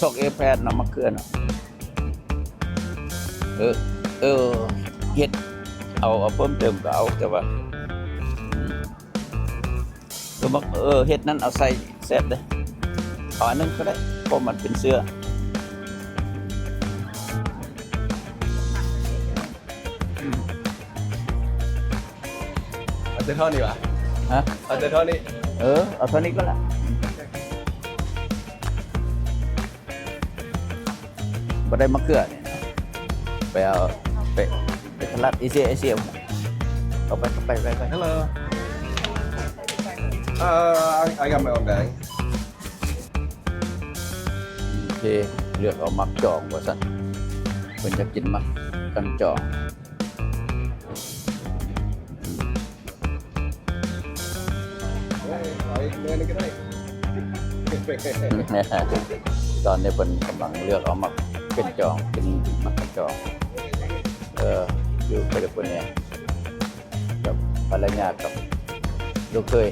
ซอกแพทย์นำมาเกลือเนาะเออเออเฮ็ดเอาเพิ่มเติมก็เอาแต่ว่าเฮ็ดนั้นเอาใส่แซ่บเด้เอาอันนึงก็ได้เพราะมันเป็นเสื้อเอาแต่เท่านี้วะ ฮะ เอาแต่เท่านี้ เอาเท่านี้ก็ละบ่ได้มะเขือเนี่ยไปเอาไปตลาดเอเชียเอาไป Hello I got my own bag โอเคเลือกเอามักจองว่าซั่นเพิ่นจะกินมักกันจอง เอาอีกเนื้อนึงก็ได้ ตอนนี้เพิ่นกำลังเลือกเอามักเป็นจองเป็นมักกันจองอยู่ไปเดี๋ยวเพิ่นเนี่ยกับภรรยากับลูกเคย